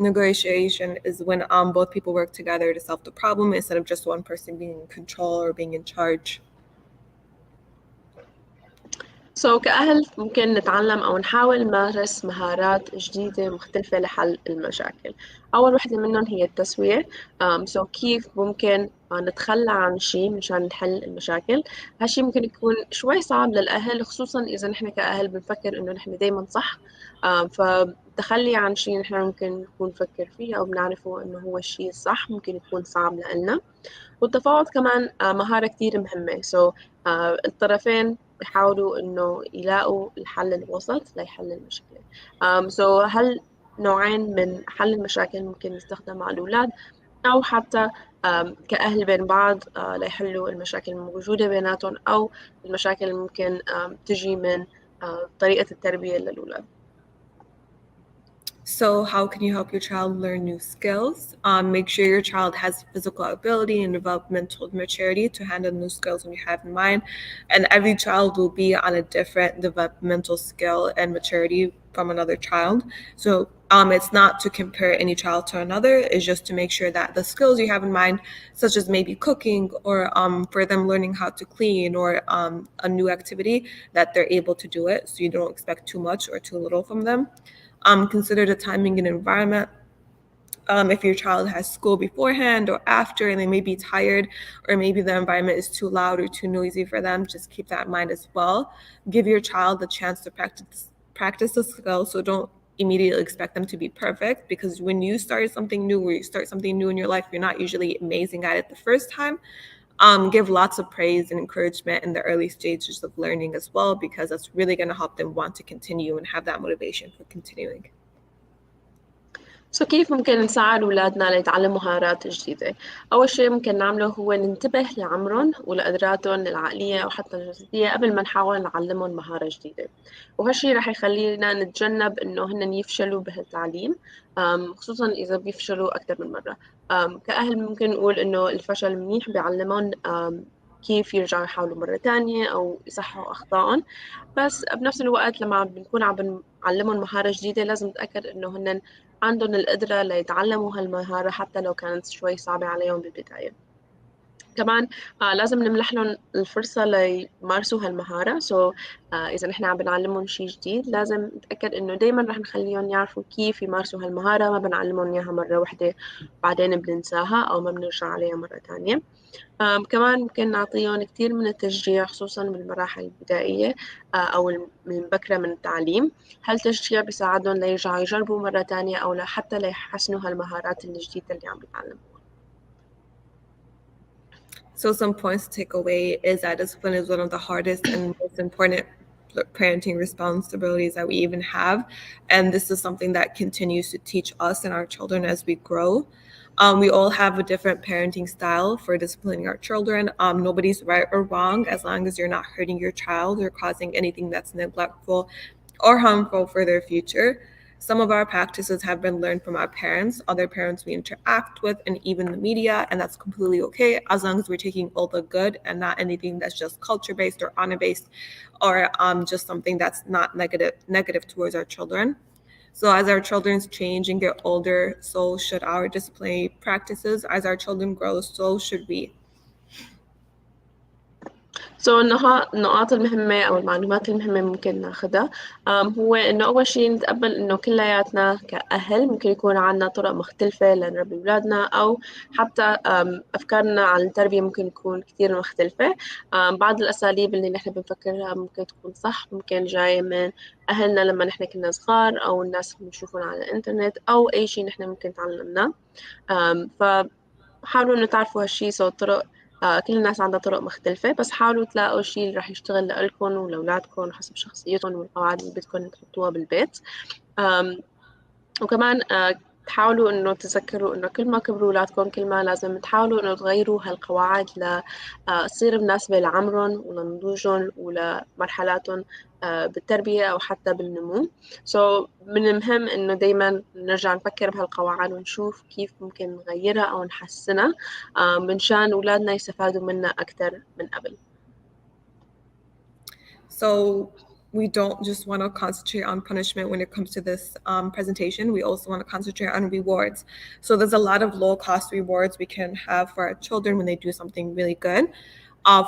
Negotiation is when both people work together to solve the problem instead of just one person being in control or being in charge. كأهل ممكن نتعلم أو نحاول نمارس مهارات جديدة مختلفة لحل المشاكل. أول وحدة منهم هي التسوية. كيف ممكن نتخلى عن شيء مشان نحل المشاكل. هالشي ممكن يكون شوي صعب للأهل، خصوصا إذا نحن كأهل بنفكر إنه نحن دايما صح. فالتخلي عن شيء نحن ممكن نكون نفكر فيه أو بنعرفه إنه هو الشيء الصح ممكن يكون صعب لنا. والتفاوض كمان مهارة كتير مهمة. الطرفين بيحاولوا إنه يلاقوا الحل الوسط ليحل المشكلة. هل نوعين من حل المشاكل ممكن نستخدم مع الأولاد؟ أو حتى كأهل بين بعض ليحلوا المشاكل الموجودة بيناتهم أو المشاكل اللي ممكن تجي من طريقة التربية للأولاد. So how can you help your child learn new skills? Make sure your child has physical ability and developmental maturity to handle new skills when you have in mind. And every child will be on a different developmental skill and maturity from another child. So it's not to compare any child to another. It's just to make sure that the skills you have in mind, such as maybe cooking or for them learning how to clean or a new activity, that they're able to do it. So you don't expect too much or too little from them. Consider the timing and environment. If your child has school beforehand or after and they may be tired, or maybe the environment is too loud or too noisy for them, just keep that in mind as well. Give your child the chance to practice the skill, so don't immediately expect them to be perfect, because when you start something new or you start something new in your life, you're not usually amazing at it the first time. Give lots of praise and encouragement in the early stages of learning as well, because that's really going to help them want to continue and have that motivation for continuing. كيف ممكن نساعد أولادنا ليتعلموا مهارات جديدة؟ أول شيء ممكن نعمله هو ننتبه لعمرهم ولقدراتهم العقلية أو حتى الجسدية قبل ما نحاول نعلمهم مهارة جديدة، وهالشي رح يخلينا نتجنب إنه هن يفشلوا بهالتعليم، خصوصا إذا بيفشلوا أكثر من مرة. كأهل ممكن نقول إنه الفشل منيح بيعلمهم كيف يرجعوا يحاولوا مرة تانية أو يصححوا أخطائهم، بس بنفس الوقت لما بنكون عم بنعلمهم مهارة جديدة لازم نتأكد إنه هن عندهم القدرة ليتعلموا هالمهارة حتى لو كانت شوي صعبة عليهم بالبداية. كمان لازم نمنح لهم الفرصة ليمارسوا هالمهارة. إذا نحن عم بنعلمهم شيء جديد لازم نتأكد إنه دايما رح نخليهم يعرفوا كيف يمارسوا هالمهارة، ما بنعلمهم إياها مرة واحدة بعدين بننساها أو ما بنرجع عليها مرة تانية. كمان ممكن نعطيهم كتير من التشجيع خصوصا بالمراحل البدائية أو المبكرة من التعليم. هالتشجيع بيساعدهم ليرجعوا يجربوا مرة تانية أو حتى ليحسنوا هالمهارات الجديدة اللي عم بيتعلموها. So some points to take away is that discipline is one of the hardest and most important parenting responsibilities that we even have. And this is something that continues to teach us and our children as we grow. We all have a different parenting style for disciplining our children. Nobody's right or wrong as long as you're not hurting your child or causing anything that's neglectful or harmful for their future. Some of our practices have been learned from our parents, other parents we interact with, and even the media, and that's completely okay as long as we're taking all the good and not anything that's just culture-based or honor-based or just something that's not negative towards our children. So as our children change and get older, so should our disciplinary practices. As our children grow, so should we. النقاط المهمة أو المعلومات المهمة ممكن ناخدها هو إنه أول شيء نتقبل إنه كلياتنا كأهل ممكن يكون عنا طرق مختلفة لنربي أولادنا، أو حتى أفكارنا عن التربية ممكن تكون كتير مختلفة. بعض الأساليب اللي نحن بنفكرها ممكن تكون صح، ممكن جاية من أهلنا لما نحن كنا صغار أو الناس اللي بنشوفهم على الإنترنت أو أي شيء نحن ممكن تعلمناه. فحاولوا إنه تعرفوا هالشيء. الطرق كل الناس عندها طرق مختلفة، بس حاولوا تلاقوا الشيء اللي رح يشتغل لإلكم ولأولادكم حسب شخصيتهم والقواعد اللي بدكم تحطوها بالبيت. وكمان تحاولوا إنه تذكروا إنه كل ما كبروا أولادكم كل ما لازم تحاولوا إنه تغيروا هالقواعد لتصير مناسبة لعمرهم ولنضوجهم ولمرحلاتهم بالتربية أو حتى بالنمو. من المهم إنه دايما نرجع نفكر بهالقواعد ونشوف كيف ممكن نغيرها أو نحسنها منشان أولادنا يستفادوا منها أكتر من قبل. So we don't just want to concentrate on punishment when it comes to this presentation. We also want to concentrate on rewards. So there's a lot of low-cost rewards we can have for our children when they do something really good.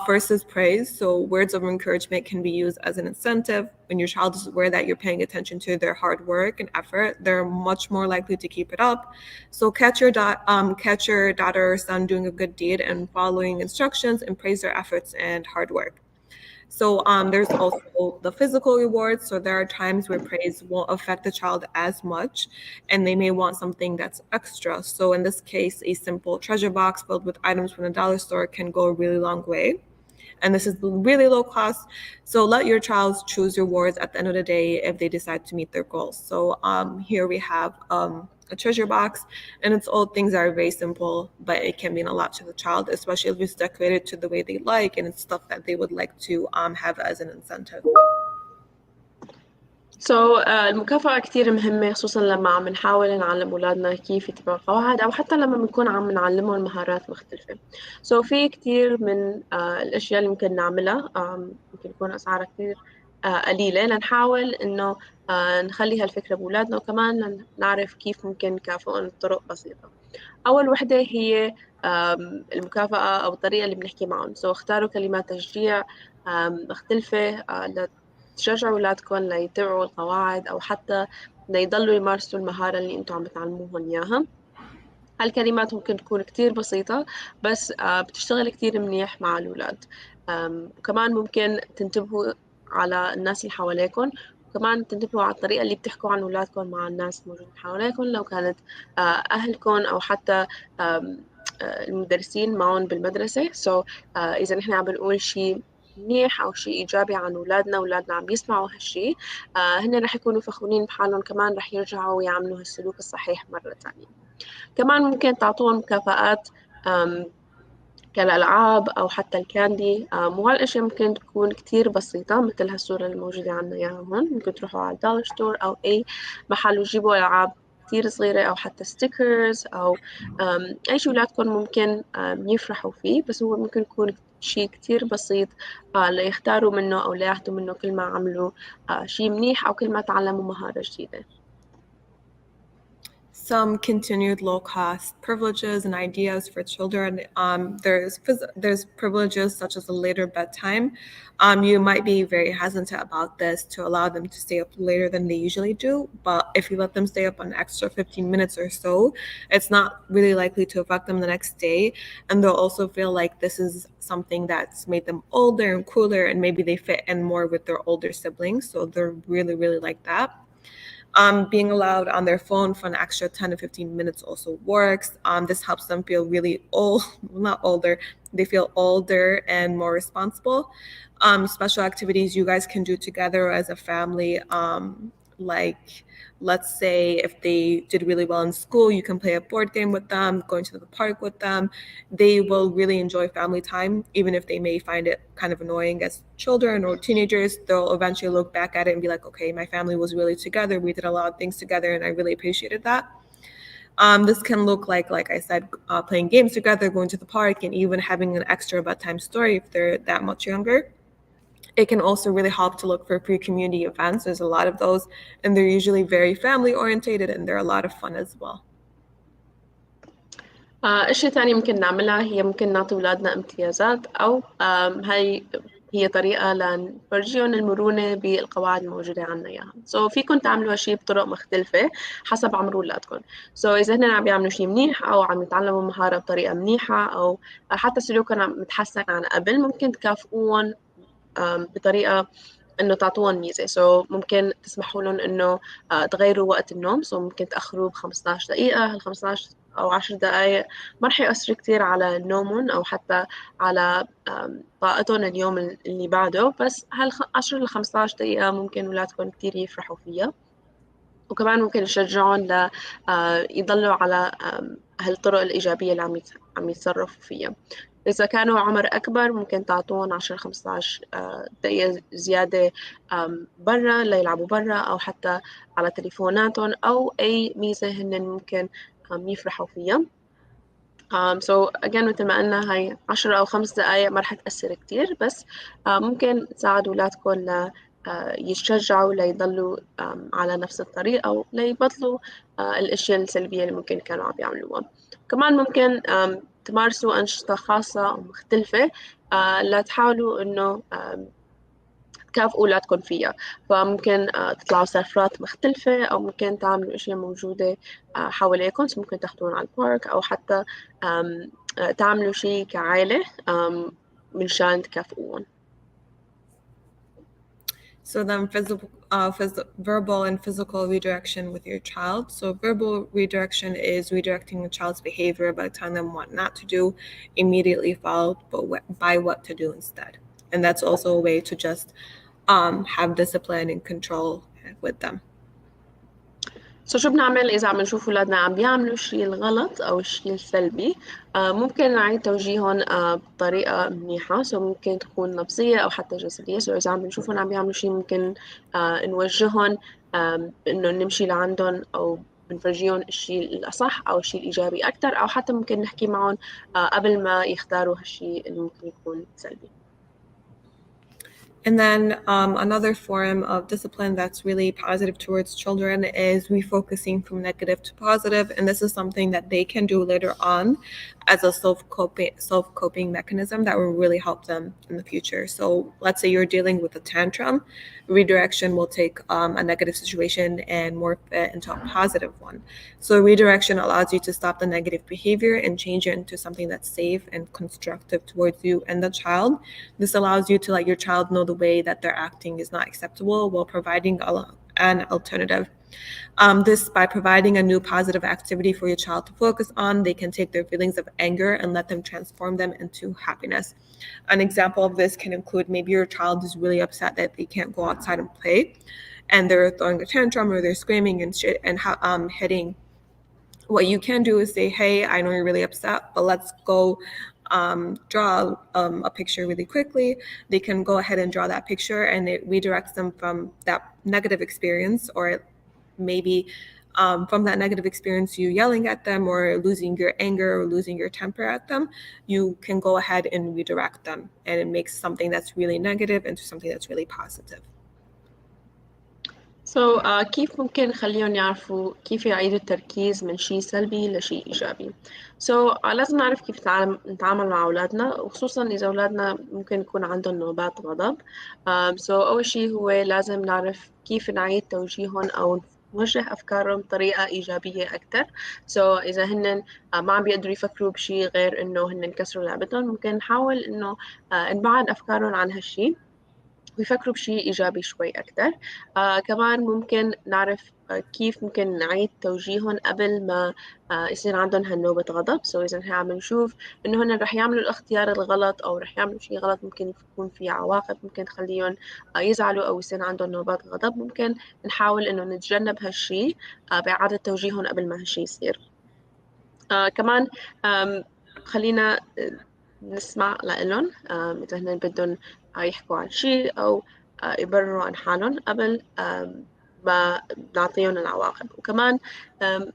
First is praise. So words of encouragement can be used as an incentive. When your child is aware that you're paying attention to their hard work and effort, they're much more likely to keep it up. So catch your daughter or son doing a good deed and following instructions, and praise their efforts and hard work. So there's also the physical rewards. So there are times where praise won't affect the child as much, and they may want something that's extra. So in this case, a simple treasure box filled with items from the dollar store can go a really long way. And this is really low cost. So let your child choose rewards at the end of the day if they decide to meet their goals. So here we have a a treasure box, and it's all things that are very simple, but it can mean a lot to the child, especially if it's decorated to the way they like and it's stuff that they would like to have as an incentive. المكافأة كتير مهمة، خصوصا لما عم نحاول نعلم أولادنا كيف يتبعوا القواعد، أو حتى لما بنكون عم نعلمهم مهارات مختلفة. في كتير من الأشياء اللي ممكن نعملها، ممكن يكون أسعارها كتير قليلة، لنحاول إنه نخلي هالفكرة بأولادنا، وكمان نعرف كيف ممكن نكافئهم بطرق بسيطة. أول وحدة هي المكافأة أو الطريقة اللي بنحكي معهم. اختاروا كلمات تشجيع مختلفة تشجعوا أولادكم ليتبعوا القواعد، أو حتى ليضلوا يمارسوا المهارة اللي أنتم عم بتعلموهم إياها. هالكلمات ممكن تكون كتير بسيطة، بس بتشتغل كتير منيح مع الأولاد. وكمان ممكن تنتبهوا على الناس اللي حواليكم، وكمان تنتبهوا على الطريقة اللي بتحكوا عن أولادكم مع الناس الموجودين حواليكم، لو كانت أهلكم أو حتى المدرسين معهم بالمدرسة. إذا نحن عم بنقول شيء منيح أو شيء إيجابي عن أولادنا عم يسمعوا هالشيء، هن رح يكونوا فخورين بحالهم، كمان رح يرجعوا ويعملوا هالسلوك الصحيح مرة تانية. كمان ممكن تعطوهم مكافآت كالألعاب أو حتى الكاندي، وهالأشياء ممكن تكون كتير بسيطة، مثل هالصورة الموجودة عنا إياها هون. ممكن تروحوا على الدولار ستور أو أي محل وتجيبوا ألعاب كتير صغيرة، أو حتى ستيكرز، أو أي شيء ولادكم ممكن يفرحوا فيه، بس هو ممكن يكون شيء كتير بسيط ليختاروا منه أو لياخدوا منه كل ما عملوا شيء منيح أو كل ما تعلموا مهارة جديدة. Some continued low-cost privileges and ideas for children. There's privileges such as a later bedtime. You might be very hesitant about this to allow them to stay up later than they usually do, but if you let them stay up an extra 15 minutes or so, it's not really likely to affect them the next day, and they'll also feel like this is something that's made them older and cooler, and maybe they fit in more with their older siblings, so they're really, really like that. Being allowed on their phone for an extra 10 to 15 minutes also works. This helps them feel really old, not older, they feel older and more responsible. Special activities you guys can do together as a family, like let's say if they did really well in school, you can play a board game with them, going to the park with them. They will really enjoy family time, even if they may find it kind of annoying as children or teenagers. They'll eventually look back at it and be like, okay, my family was really together. We did a lot of things together and I really appreciated that. This can look like I said, playing games together, going to the park, and even having an extra bedtime story if they're that much younger. It can also really help to look for free community events. There's a lot of those, and they're usually very family orientated, and they're a lot of fun as well. أشياء تانية ممكن نعملها هي ممكن نعطي أولادنا امتيازات، أو هي طريقة لنفرجيهم المرونة بالقواعد الموجودة عنا إياها. فيكم تعملوا هالشي بطرق مختلفة حسب عمر أولادكم. إذا هن عم بيعملوا شي منيح، أو عم يتعلموا مهارة بطريقة منيحة، أو حتى سلوكهم عم متحسن عن قبل، ممكن تكافئوهم بطريقة إنه تعطوهم ميزة. ممكن تسمحوا لهم إنه تغيروا وقت النوم. ممكن تأخروه ب15 دقيقة. هال15 أو 10 دقايق ما رح يأثروا كتير على نومهم أو حتى على طاقتهم اليوم اللي بعده، بس هال10 ل15 دقيقة ممكن أولادكم كتير يفرحوا فيها. وكمان ممكن يشجعهم يضلوا على هالطرق الإيجابية اللي عم يتصرفوا فيها. إذا كانوا عمر أكبر، ممكن تعطوهم 10-15 دقيقة زيادة برا ليلعبوا برا، أو حتى على تليفوناتهم، أو أي ميزة هن ممكن يفرحوا فيها. again مثل ما قلنا، هاي 10 أو 5 دقايق ما رح تأثر كتير، بس ممكن تساعد أولادكم يتشجعوا ليضلوا على نفس الطريق، أو ليبطلوا الأشياء السلبية اللي ممكن كانوا عم يعملوها. كمان ممكن تمارسوا أنشطة خاصة أو مختلفة لتحاولوا إنه تكافئوا أولادكم فيها. فممكن تطلعوا سفرات مختلفة، أو ممكن تعملوا أشياء موجودة حواليكم. ممكن تاخدوهم على البارك، أو حتى تعملوا شيء كعائلة منشان تكافئوهم. So then verbal and physical redirection with your child. So verbal redirection is redirecting the child's behavior by telling them what not to do, immediately followed by what to do instead. And that's also a way to just have discipline and control with them. شو بنعمل إذا عم نشوف أولادنا عم بيعملوا الشيء الغلط أو الشيء السلبي؟ ممكن نعيد توجيههم بطريقة منيحة، ممكن تكون لفظية أو حتى جسدية. إذا عم نشوفهم عم بيعملوا شيء ممكن نوجههم إنه نمشي لعندهم أو بنفرجيهم الشيء الأصح أو الشيء الإيجابي أكتر، أو حتى ممكن نحكي معهم قبل ما يختاروا هالشيء اللي ممكن يكون سلبي. And then another form of discipline that's really positive towards children is refocusing from negative to positive. And this is something that they can do later on as a self-coping mechanism that will really help them in the future. So let's say you're dealing with a tantrum, redirection will take a negative situation and morph it into a positive one. So redirection allows you to stop the negative behavior and change it into something that's safe and constructive towards you and the child. This allows you to let your child know the way that they're acting is not acceptable while providing an alternative. This, by providing a new positive activity for your child to focus on, they can take their feelings of anger and let them transform them into happiness. An example of this can include maybe your child is really upset that they can't go outside and play, and they're throwing a tantrum or they're screaming and shit and hitting. What you can do is say, hey, I know you're really upset, but let's go draw a picture really quickly. They can go ahead and draw that picture, and it redirects them from that negative experience, or maybe from that negative experience, you yelling at them or losing your anger or losing your temper at them, you can go ahead and redirect them, and it makes something that's really negative into something that's really positive. كيف ممكن نخليهم يعرفوا كيف يعيدوا التركيز من شيء سلبي لشيء إيجابي؟ لازم نعرف كيف نتعامل مع أولادنا، وخصوصا إذا أولادنا ممكن يكون عندهم نوبات غضب. أول شيء هو لازم نعرف كيف نعيد توجيههم أو نوجه أفكارهم بطريقة إيجابية أكتر. إذا هن ما عم بيقدروا يفكروا بشيء غير إنه هن كسروا لعبتهم، ممكن نحاول إنه نبعد أفكارهم عن هالشيء ويفكروا بشيء إيجابي شوي أكتر. كمان ممكن نعرف كيف ممكن نعيد توجيههم قبل ما يصير عندهم هالنوبة غضب. إذا نحن عم نشوف إنه هن رح يعملوا الاختيار الغلط أو رح يعملوا شيء غلط ممكن يكون في عواقب ممكن تخليهم يزعلوا أو يصير عندهم نوبات غضب، ممكن نحاول إنه نتجنب هالشيء بإعادة توجيههم قبل ما هالشيء يصير. كمان خلينا نسمع لهم إذا هن بدهم يحكوا عن شيء أو يبرروا عن حالهم قبل ما نعطيهم العواقب. وكمان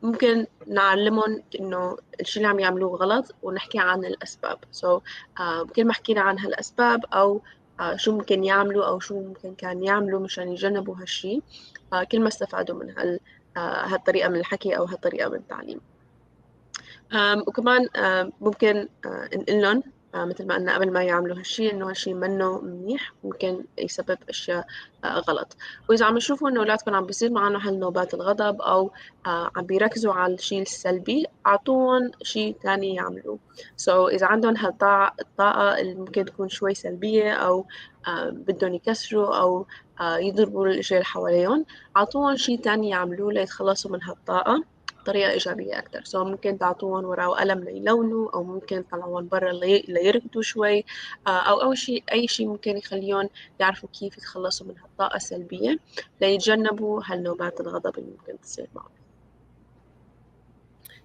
ممكن نعلمهم إنه الشيء اللي عم يعملوه غلط ونحكي عن الأسباب. كل ما حكينا عن هالأسباب أو شو ممكن يعملوا أو شو ممكن كان يعملوا مشان يجنبوا هالشيء، كل ما استفادوا من هالطريقة من الحكي أو هالطريقة من التعليم. وكمان ممكن نقول لهم مثل ما قلنا قبل ما يعملوا هالشيء إنه هالشيء منه منيح، ممكن يسبب أشياء غلط. وإذا عم يشوفوا إنه أولادكم عم بيصير معهم هالنوبات الغضب أو عم بيركزوا على الشيء السلبي، أعطوهم شيء تاني يعملوه. إذا عندهم الطاقة اللي ممكن تكون شوي سلبية أو بدهم يكسروا أو يضربوا الأشياء اللي حواليهم، أعطوهم شيء تاني يعملوه ليتخلصوا من هالطاقة بطريقة إيجابية أكتر. ممكن تعطوهم ورقة وقلم ليلونوا، أو ممكن تطلعوهم برا ليركضوا شوي، أو أي شيء ممكن يخليهم يعرفوا كيف يتخلصوا من هالطاقة السلبية ليتجنبوا هالنوبات الغضب اللي ممكن تصير معهم.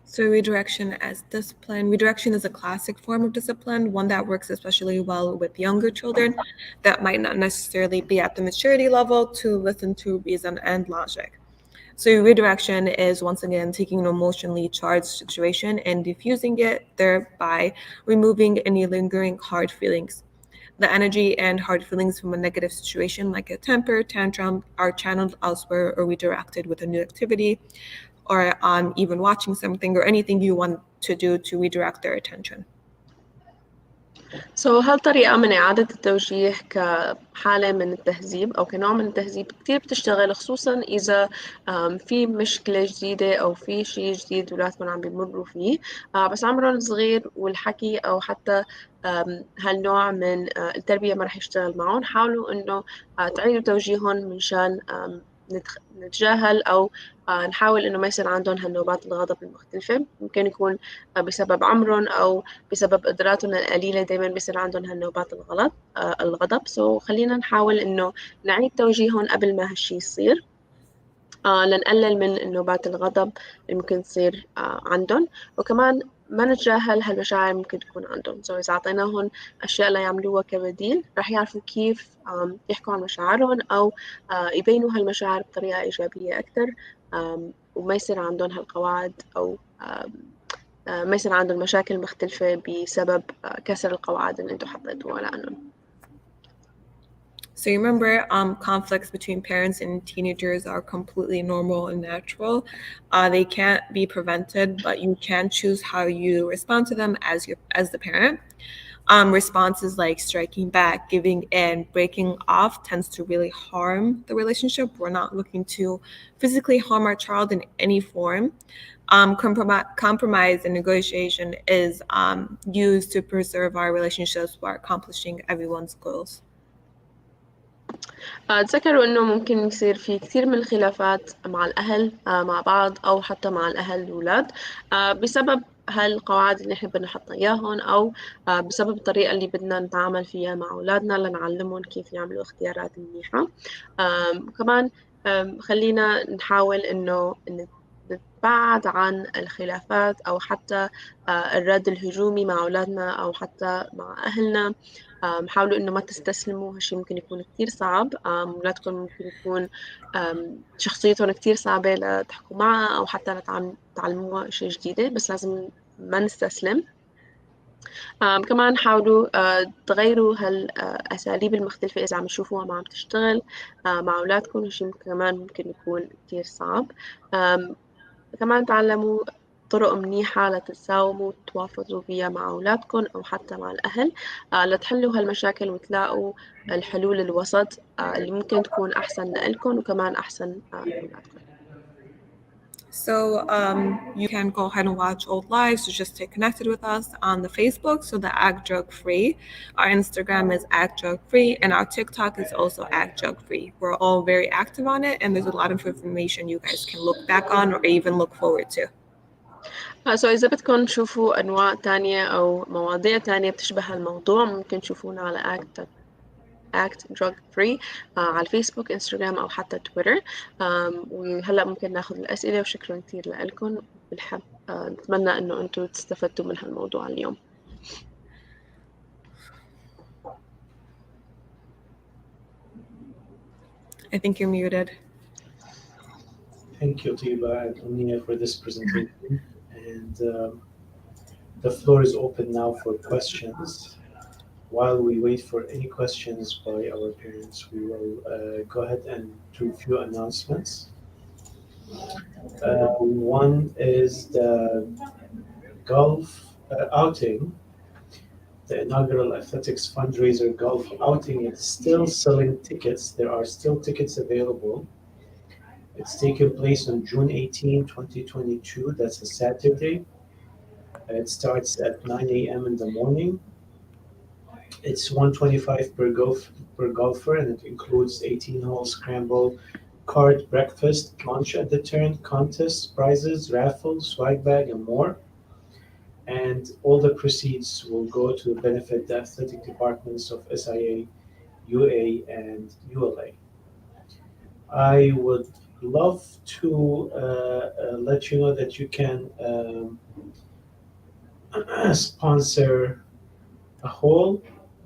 So redirection as discipline. Redirection is a classic form of discipline, one that works especially well with younger children that might not necessarily be at the maturity level to listen to reason and logic. So redirection is once again taking an emotionally charged situation and diffusing it, thereby removing any lingering hard feelings. The energy and hard feelings from a negative situation like a temper tantrum are channeled elsewhere or redirected with a new activity, or even watching something or anything you want to do to redirect their attention. هالطريقة من إعادة التوجيه كحالة من التهذيب أو كنوع من التهذيب كتير بتشتغل، خصوصا إذا في مشكلة جديدة أو في شيء جديد ولادكم عم بيمروا فيه بس عمرهم صغير، والحكي أو حتى هالنوع من التربية ما رح يشتغل معهم. حاولوا إنه تعيدوا توجيههم منشان نتجاهل أو نحاول إنه ما يصير عندهم هالنوبات الغضب المختلفة. ممكن يكون بسبب عمرهم أو بسبب قدراتهم القليلة دايما بيصير عندهم هالنوبات الغضب. خلينا نحاول إنه نعيد توجيههم قبل ما هالشي يصير. لنقلل من نوبات الغضب اللي ممكن تصير عندهم، وكمان ما نتجاهل هالمشاعر ممكن تكون عندهم. إذا أعطيناهم أشياء ليعملوها كبديل رح يعرفوا كيف يحكوا عن مشاعرهم أو يبينوا هالمشاعر بطريقة إيجابية أكتر، وما يصير عندهم هالقواعد أو ما يصير عندهم مشاكل مختلفة بسبب كسر القواعد اللي انتوا حطيتوها لعنهم. So remember, conflicts between parents and teenagers are completely normal and natural. They can't be prevented, but you can choose how you respond to them as the parent. Responses like striking back, giving in, breaking off tends to really harm the relationship. We're not looking to physically harm our child in any form. Compromise and negotiation is used to preserve our relationships while accomplishing everyone's goals. تذكروا إنه ممكن يصير في كثير من الخلافات مع الأهل مع بعض أو حتى مع الأهل الأولاد بسبب هالقواعد اللي إحنا بدنا نحطها إياهم، أو بسبب الطريقة اللي بدنا نتعامل فيها مع أولادنا لنعلمهم كيف يعملوا اختيارات منيحة. كمان خلينا نحاول إنه نتبعد عن الخلافات أو حتى الرد الهجومي مع أولادنا أو حتى مع أهلنا. حاولوا إنه ما تستسلموا، هالشي ممكن يكون كتير صعب. أولادكم ممكن يكون شخصيتهم كتير صعبة لتحكوا معها أو حتى تعلموها أشياء جديدة، بس لازم ما نستسلم. كمان حاولوا تغيروا هالأساليب المختلفة إذا عم تشوفوها ما عم تشتغل مع أولادكم، هالشي كمان ممكن يكون كتير صعب. كمان تعلموا طرق منيحة لتتساوموا وتتوافقوا فيها مع أولادكم أو حتى مع الأهل لتحلوا هالمشاكل وتلاقوا الحلول الوسط اللي ممكن تكون أحسن لإلكم وكمان أحسن لأولادكم. So you can go ahead and watch old lives, so just stay connected with us on the Facebook, so the Act Drug Free. Our Instagram is Act Drug Free, and our TikTok is also Act Drug Free. We're all very active on it, and there's a lot of information you guys can look back on or even look forward to. إذا بدكم تشوفوا أنواع تانية أو مواضيع تانية بتشبه الموضوع ممكن تشوفونا على Act Drug Free على الفيسبوك انستغرام أو حتى تويتر. وهلأ ممكن ناخذ الأسئلة، وشكرا كتير لكم. بنحب نتمنى أنه أنتم تستفدوا من هالموضوع اليوم. I think you're muted. Thank you, Tiba and Unia, for this presentation. And the floor is open now for questions. While we wait for any questions by our parents, we will go ahead and do a few announcements. One is the golf outing. The inaugural athletics fundraiser golf outing is still selling tickets. There are still tickets available. It's taking place on June 18, 2022. That's a Saturday. It starts at 9 a.m. in the morning. It's $125 per golfer, and it includes 18-hole scramble, card, breakfast, lunch at the turn, contests, prizes, raffles, swag bag, and more. And all the proceeds will go to benefit the athletic departments of SIA, UA, and ULA. I would love to let you know that you can sponsor a hole,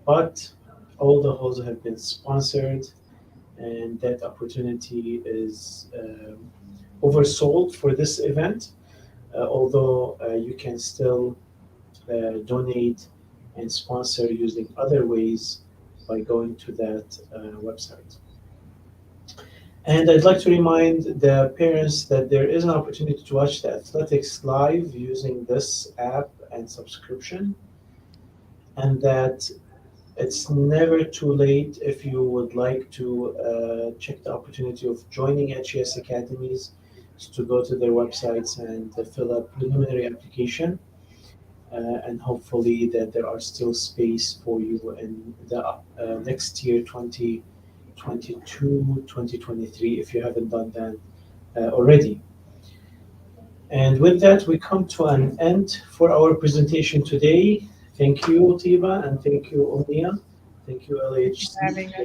but all the holes have been sponsored, and that opportunity is oversold for this event. Although you can still donate and sponsor using other ways by going to that website. And I'd like to remind the parents that there is an opportunity to watch the athletics live using this app and subscription, and that it's never too late if you would like to check the opportunity of joining HES Academies, to go to their websites and fill up preliminary application, and hopefully that there are still space for you in the next year, 2022, 2023, if you haven't done that already. And with that, we come to an end for our presentation today. Thank you, Tiba, and thank you, Omnia. Thank you, LAHC, for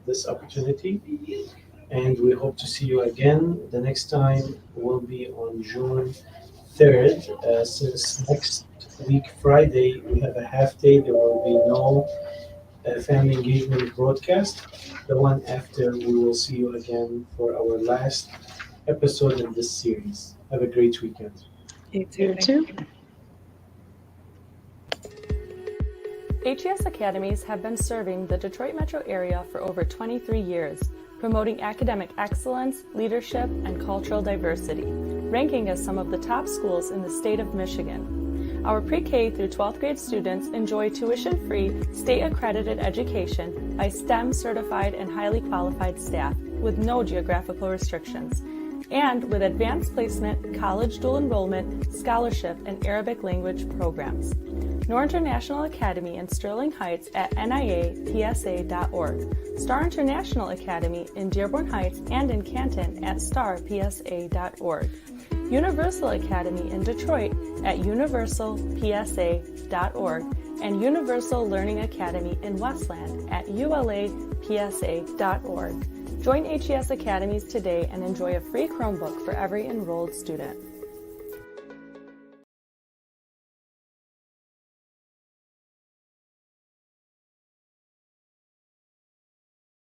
this opportunity. and we hope to see you again. The next time will be on June 3rd. Since next week, Friday, we have a half day, there will be no family engagement broadcast. The one after, we will see you again for our last episode in this series. Have a great weekend. You too. You too. HES Academies have been serving the Detroit metro area for over 23 years, promoting academic excellence, leadership, and cultural diversity, ranking as some of the top schools in the state of Michigan. Our pre-K through 12th grade students enjoy tuition-free, state-accredited education by STEM-certified and highly qualified staff with no geographical restrictions, and with advanced placement, college dual enrollment, scholarship, and Arabic language programs. Noor International Academy in Sterling Heights at niapsa.org, Star International Academy in Dearborn Heights and in Canton at starpsa.org, Universal Academy in Detroit at universalpsa.org, and Universal Learning Academy in Westland at ulapsa.org. Join HES Academies today and enjoy a free Chromebook for every enrolled student.